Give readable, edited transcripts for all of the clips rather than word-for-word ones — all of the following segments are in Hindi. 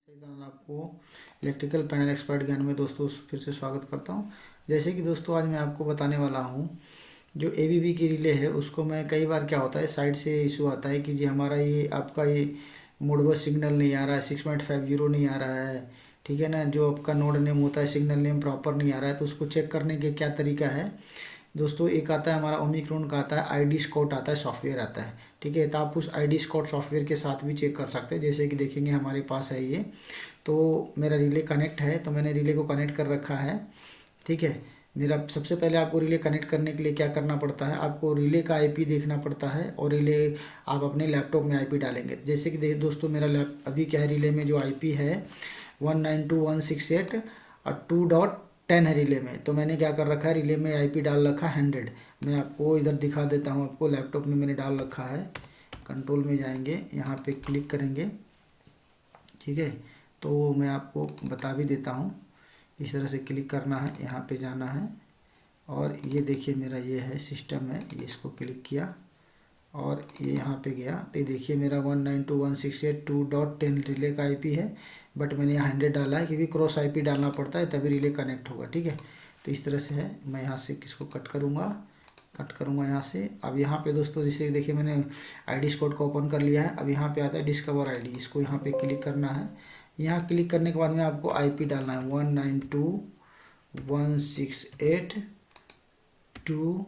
आपको इलेक्ट्रिकल पैनल एक्सपर्ट ज्ञान में दोस्तों फिर से स्वागत करता हूं। जैसे कि दोस्तों आज मैं आपको बताने वाला हूं, जो एबीबी की रिले है उसको मैं कई बार क्या होता है साइड से इशू आता है कि जी हमारा ये आपका ये मोडबस सिग्नल नहीं आ रहा है, 6.50 नहीं आ रहा है, ठीक है ना। जो आपका नोड नेम होता है सिग्नल नेम प्रॉपर नहीं आ रहा है, तो उसको चेक करने के क्या तरीका है दोस्तों। एक आता है हमारा ओमिक्रॉन का आता है, आईडी स्कॉट आता है, सॉफ्टवेयर आता है, ठीक है। तो आप उस आईडी स्कॉट सॉफ्टवेयर के साथ भी चेक कर सकते हैं। जैसे कि देखेंगे हमारे पास है ये, तो मेरा रिले कनेक्ट है, तो मैंने रिले को कनेक्ट कर रखा है, ठीक है। मेरा सबसे पहले आपको रिले कनेक्ट करने के लिए क्या करना पड़ता है, आपको रिले का आईपी देखना पड़ता है और रिले आप अपने लैपटॉप में आईपी डालेंगे। जैसे कि देखिए दोस्तों, मेरा लैप अभी क्या है, रिले में जो आईपी है 192.168 और 2.10 है रिले में। तो मैंने क्या कर रखा है, रिले में आईपी डाल रखा है 100। मैं आपको इधर दिखा देता हूँ, आपको लैपटॉप में मैंने डाल रखा है। कंट्रोल में जाएंगे, यहाँ पे क्लिक करेंगे, ठीक है। तो मैं आपको बता भी देता हूँ, इस तरह से क्लिक करना है, यहाँ पे जाना है और ये देखिए मेरा ये है सिस्टम है, ये इसको क्लिक किया और ये यहाँ पे गया। तो ये देखिए मेरा 192.168.2.10 रिले का आईपी है, बट मैंने यहाँ 100 डाला है क्योंकि क्रॉस आईपी डालना पड़ता है तभी रिले कनेक्ट होगा, ठीक है। तो इस तरह से है, मैं यहाँ से किसको कट करूँगा यहाँ से। अब यहाँ पे दोस्तों जैसे देखिए मैंने आईडी स्कॉट को ओपन कर लिया है। अब यहाँ पे आता है डिस्कवर आईडी, इसको यहाँ पे क्लिक करना है। यहाँ क्लिक करने के बाद में आपको आईपी डालना है 192.168.2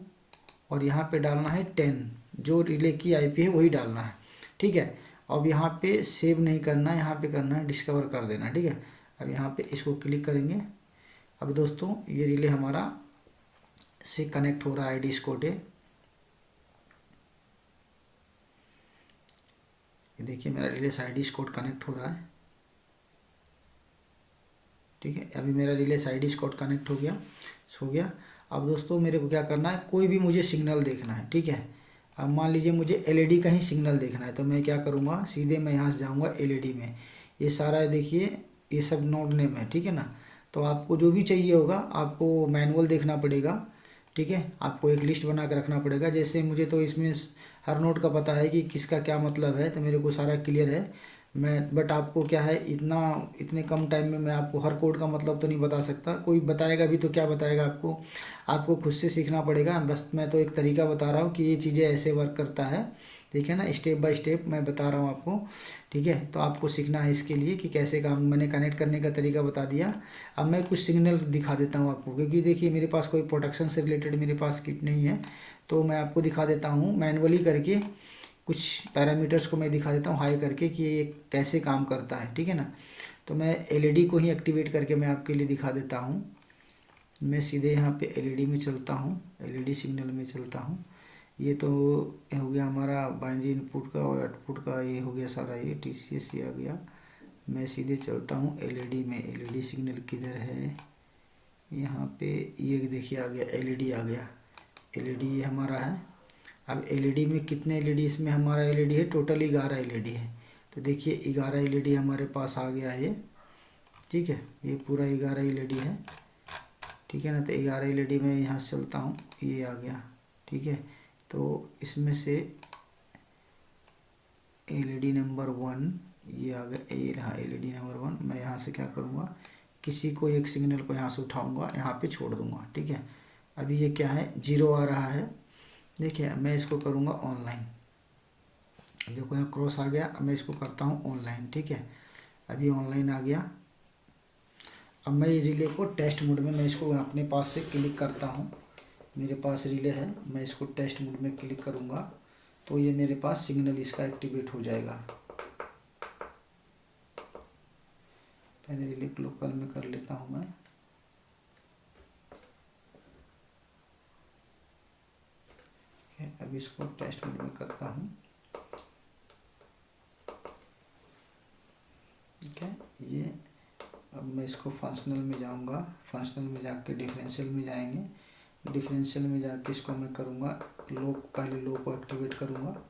और यहाँ पे डालना है 10, जो रिले की आईपी है वही डालना है, ठीक है। अब यहाँ पे सेव नहीं करना है, यहाँ पे करना है डिस्कवर कर देना, ठीक है। अब यहाँ पे इसको क्लिक करेंगे। अब दोस्तों ये रिले हमारा से कनेक्ट हो रहा है आईडी स्कॉट है, ये देखिए मेरा रिले से आईडी स्कॉट कनेक्ट हो रहा है, ठीक है। अभी मेरा रिले से आईडी स्कॉट कनेक्ट हो गया। अब दोस्तों मेरे को क्या करना है, कोई भी मुझे सिग्नल देखना है, ठीक है। अब मान लीजिए मुझे एलईडी का ही सिग्नल देखना है, तो मैं क्या करूँगा, सीधे मैं यहाँ से जाऊँगा एलईडी में। ये सारा देखिए ये सब नोड नेम है, ठीक है ना। तो आपको जो भी चाहिए होगा आपको मैनुअल देखना पड़ेगा, ठीक है। आपको एक लिस्ट बना के रखना पड़ेगा। जैसे मुझे तो इसमें हर नोड का पता है कि किसका क्या मतलब है, तो मेरे को सारा क्लियर है। मैं बट आपको क्या है, इतने कम टाइम में मैं आपको हर कोड का मतलब तो नहीं बता सकता। कोई बताएगा भी तो क्या बताएगा आपको खुद से सीखना पड़ेगा। बस मैं तो एक तरीका बता रहा हूँ कि ये चीज़ें ऐसे वर्क करता है, ठीक है ना। स्टेप बाय स्टेप मैं बता रहा हूँ आपको, ठीक है। तो आपको सीखना है इसके लिए कि कैसे काम, मैंने कनेक्ट करने का तरीका बता दिया। अब मैं कुछ सिग्नल दिखा देता हूँ आपको, क्योंकि देखिए मेरे पास कोई प्रोटेक्शन से रिलेटेड मेरे पास किट नहीं है, तो मैं आपको दिखा देता हूँ मैनुअली करके। कुछ पैरामीटर्स को मैं दिखा देता हूँ हाई करके कि ये कैसे काम करता है, ठीक है ना। तो मैं एलईडी को ही एक्टिवेट करके मैं आपके लिए दिखा देता हूँ। मैं सीधे यहाँ पे एलईडी में चलता हूँ, एलईडी सिग्नल में चलता हूँ। ये तो हो गया हमारा बाइनरी इनपुट का और आउटपुट का, ये हो गया सारा, ये टीसीएस ये आ गया। मैं सीधे चलता हूँ एलईडी में। एलईडी सिग्नल किधर है, यहाँ पे ये देखिए आ गया, एलईडी आ गया। एलईडी ये हमारा है। अब एलईडी में कितने एलईडी, इसमें हमारा एलईडी है टोटल 11 एलईडी है। तो देखिए 11 एलईडी हमारे पास आ गया है ये, ठीक है। ये पूरा 11 एलईडी है, ठीक है ना। तो 11 एलईडी में यहाँ से चलता हूँ, ये आ गया, ठीक है। तो इसमें से एलईडी नंबर 1 ये आ गया, ये रहा एलईडी नंबर 1। मैं यहाँ से क्या करूँगा, किसी को एक सिग्नल को यहाँ से उठाऊँगा, यहाँ पे छोड़ दूँगा, ठीक है। अभी ये क्या है, 0 आ रहा है। देखिए मैं इसको करूँगा ऑनलाइन, देखो यहाँ क्रॉस आ गया। अब मैं इसको करता हूँ ऑनलाइन, ठीक है। अभी ऑनलाइन आ गया। अब मैं ये रिले को टेस्ट मोड में, मैं इसको अपने पास से क्लिक करता हूँ। मेरे पास रिले है, मैं इसको टेस्ट मोड में क्लिक करूँगा तो ये मेरे पास सिग्नल इसका एक्टिवेट हो जाएगा। पहले रिले लोकल में कर लेता हूँ मैं, अब इसको टेस्ट मोड में करता हूँ, ठीक है। ये अब मैं इसको फंक्शनल में जाऊँगा, फंक्शनल में जाके डिफरेंशियल में जाएंगे। डिफरेंशियल में जाके इसको मैं करूँगा लो, पहले लो को एक्टिवेट करूँगा,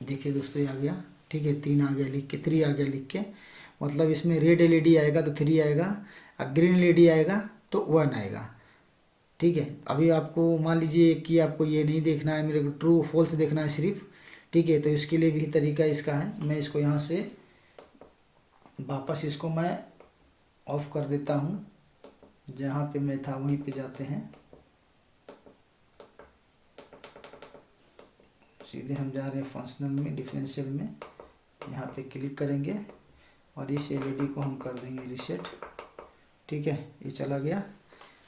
देखिए दोस्तों ये आ गया, ठीक है। 3 आ गया लिख के, 3 आ गया लिख के, मतलब इसमें रेड एलईडी आएगा तो 3 आएगा, और ग्रीन एलईडी आएगा तो 1 आएगा, ठीक है। अभी आपको मान लीजिए कि आपको ये नहीं देखना है, मेरे को ट्रू फॉल्स देखना है सिर्फ, ठीक है। तो इसके लिए भी तरीका इसका है, मैं इसको यहाँ से वापस इसको मैं ऑफ कर देता हूँ, जहाँ पे मैं था वहीं पे जाते हैं, सीधे हम जा रहे हैं फंक्शनल में, डिफरेंशियल में, यहाँ पे क्लिक करेंगे और इस एलईडी को हम कर देंगे रिसेट, ठीक है। ये चला गया।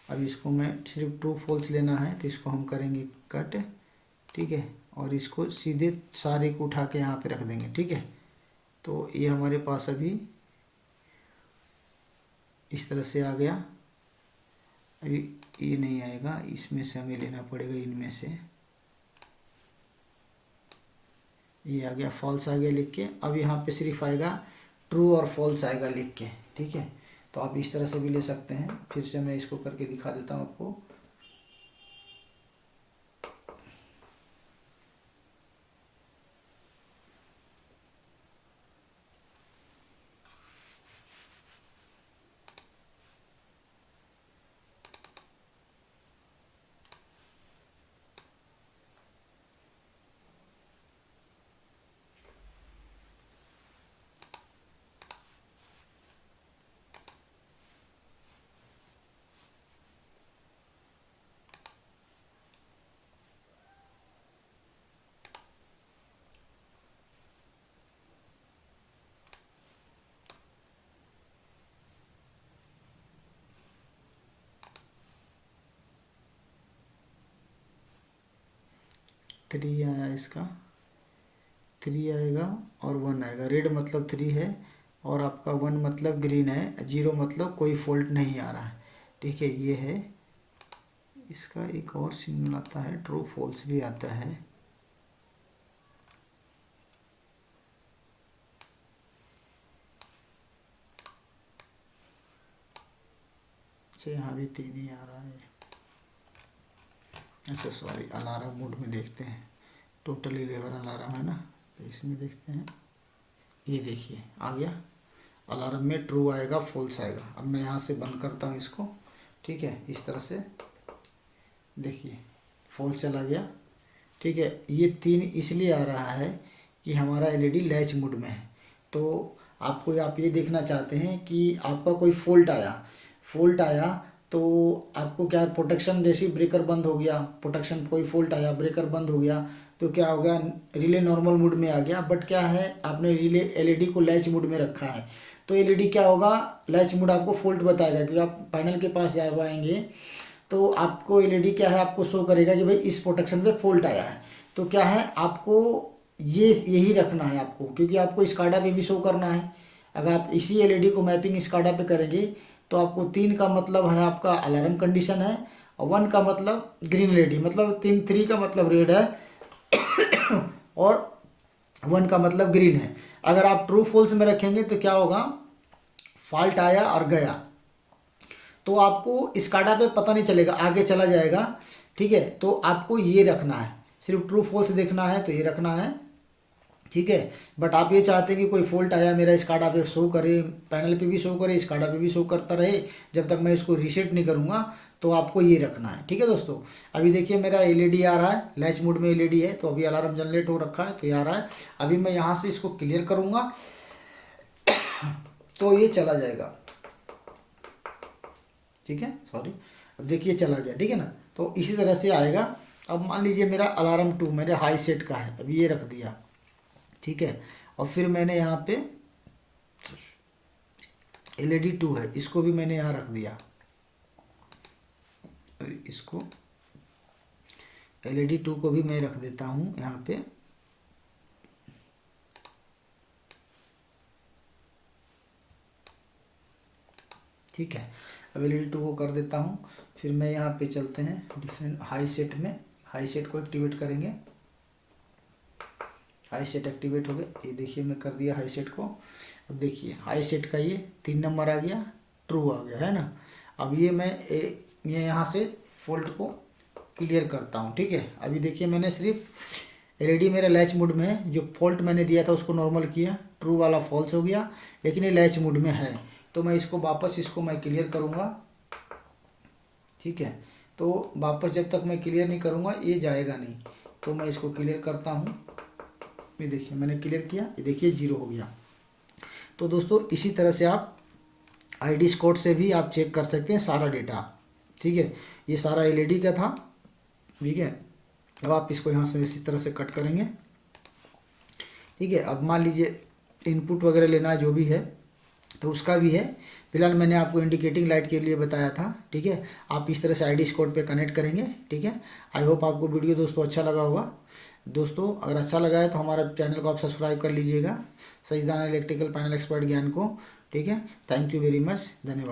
अब इसको मैं सिर्फ ट्रू फॉल्स लेना है तो इसको हम करेंगे कट, ठीक है, और इसको सीधे सारे को उठा के यहाँ पे रख देंगे, ठीक है। तो ये हमारे पास अभी इस तरह से आ गया। अभी ये नहीं आएगा, इसमें से हमें लेना पड़ेगा, इनमें से ये आ गया, फॉल्स आ गया लिख के। अब यहाँ पे सिर्फ आएगा ट्रू और फॉल्स आएगा लिख के, ठीक है। तो आप इस तरह से भी ले सकते हैं। फिर से मैं इसको करके दिखा देता हूँ आपको। थ्री आया, इसका 3 आएगा और 1 आएगा। रेड मतलब 3 है और आपका 1 मतलब ग्रीन है, 0 मतलब कोई फॉल्ट नहीं आ रहा है, ठीक है। ये है इसका एक और सिग्नल आता है, ट्रू फॉल्स भी आता है। अच्छा, यहाँ भी 3 ही आ रहा है। अच्छा सॉरी, अलार्म मोड में देखते हैं, टोटल 11 अलार्म है ना, तो इसमें देखते हैं। ये देखिए आ गया, अलार्म में ट्रू आएगा, फॉल्स आएगा। अब मैं यहाँ से बंद करता हूँ इसको, ठीक है। इस तरह से देखिए फॉल्स चला गया, ठीक है। ये 3 इसलिए आ रहा है कि हमारा एलईडी लैच मोड में है। तो आप ये देखना चाहते हैं कि आपका कोई फॉल्ट आया तो आपको क्या, प्रोटेक्शन जैसी ब्रेकर बंद हो गया, प्रोटेक्शन कोई फॉल्ट आया, ब्रेकर बंद हो गया, तो क्या हो गया, रिले नॉर्मल मोड में आ गया, बट क्या है आपने रिले एलईडी को लैच मोड में रखा है। तो एलईडी क्या होगा, लैच मोड आपको फॉल्ट बताएगा, क्योंकि आप पैनल के पास जा पाएंगे तो आपको एलईडी क्या है, आपको शो करेगा कि भाई इस प्रोटेक्शन पे फॉल्ट आया है। तो क्या है, आपको यही रखना है आपको, क्योंकि आपको स्काडा पे भी शो करना है। अगर आप इसी एलईडी को मैपिंग स्काडा पे करेंगे तो आपको 3 का मतलब है आपका अलार्म कंडीशन है, और 1 का मतलब ग्रीन एलईडी, मतलब 3 का मतलब रेड है और 1 का मतलब ग्रीन है। अगर आप ट्रू फॉल्स में रखेंगे तो क्या होगा, फॉल्ट आया और गया तो आपको स्काडा पे पता नहीं चलेगा, आगे चला जाएगा, ठीक है। तो आपको ये रखना है, सिर्फ ट्रू फॉल्स देखना है तो ये रखना है, ठीक है। बट आप ये चाहते हैं कि कोई फॉल्ट आया मेरा स्काडा पे शो करे, पैनल पे भी शो करे, स्काडा पे भी शो करता रहे जब तक मैं इसको रीसेट नहीं करूँगा, तो आपको ये रखना है, ठीक है दोस्तों। अभी देखिए मेरा एलईडी आ रहा है, लैच मोड में एलईडी है, तो अभी अलार्म जनरेट हो रखा है, तो ये आ रहा है। अभी मैं यहाँ से इसको क्लियर करूँगा तो ये चला जाएगा, ठीक है, सॉरी। अब देखिए चला गया, ठीक है ना। तो इसी तरह से आएगा। अब मान लीजिए मेरा अलार्म 2 मेरे हाई सेट का है, अभी ये रख दिया, ठीक है। और फिर मैंने यहाँ पे एलईडी 2 है, इसको भी मैंने यहाँ रख दिया, इसको एलईडी 2 को भी मैं रख देता हूँ यहाँ पे, ठीक है। अब एलईडी 2 को कर देता हूँ। फिर मैं यहाँ पे चलते हैं डिफरेंट हाई सेट में, हाई सेट को एक्टिवेट करेंगे। हाई सेट एक्टिवेट हो गया, ये देखिए मैं कर दिया हाई सेट को। अब देखिए हाई सेट का ये 3 नंबर आ गया, ट्रू आ गया, है ना। अब ये मैं ये यहाँ से फॉल्ट को क्लियर करता हूँ, ठीक है। अभी देखिए मैंने सिर्फ एलईडी मेरा लैच मोड में है, जो फॉल्ट मैंने दिया था उसको नॉर्मल किया, ट्रू वाला फॉल्स हो गया, लेकिन ये लैच मोड में है। तो मैं इसको वापस इसको मैं क्लियर करूँगा, ठीक है। तो वापस जब तक मैं क्लियर नहीं करूँगा ये जाएगा नहीं। तो मैं इसको क्लियर करता हूँ। ये देखिए मैंने क्लियर किया, ये देखिए 0 हो गया। तो दोस्तों इसी तरह से आप आईडी कोड से भी आप चेक कर सकते हैं सारा डेटा। ठीक है, ये सारा एलईडी का था। ठीक है, अब आप इसको यहाँ से इसी तरह से कट करेंगे। ठीक है, अब मान लीजिए इनपुट वगैरह लेना है जो भी है तो उसका भी है। फिलहाल मैंने आपको इंडिकेटिंग लाइट के लिए बताया था। ठीक है, आप इस तरह से आईडी कोड पे कनेक्ट करेंगे। ठीक है, आई होप आपको वीडियो दोस्तों अच्छा लगा होगा। दोस्तों अगर अच्छा लगा है तो हमारा चैनल को आप सब्सक्राइब कर लीजिएगा, सचदाना इलेक्ट्रिकल पैनल एक्सपर्ट ज्ञान को। ठीक है, थैंक यू वेरी मच, धन्यवाद।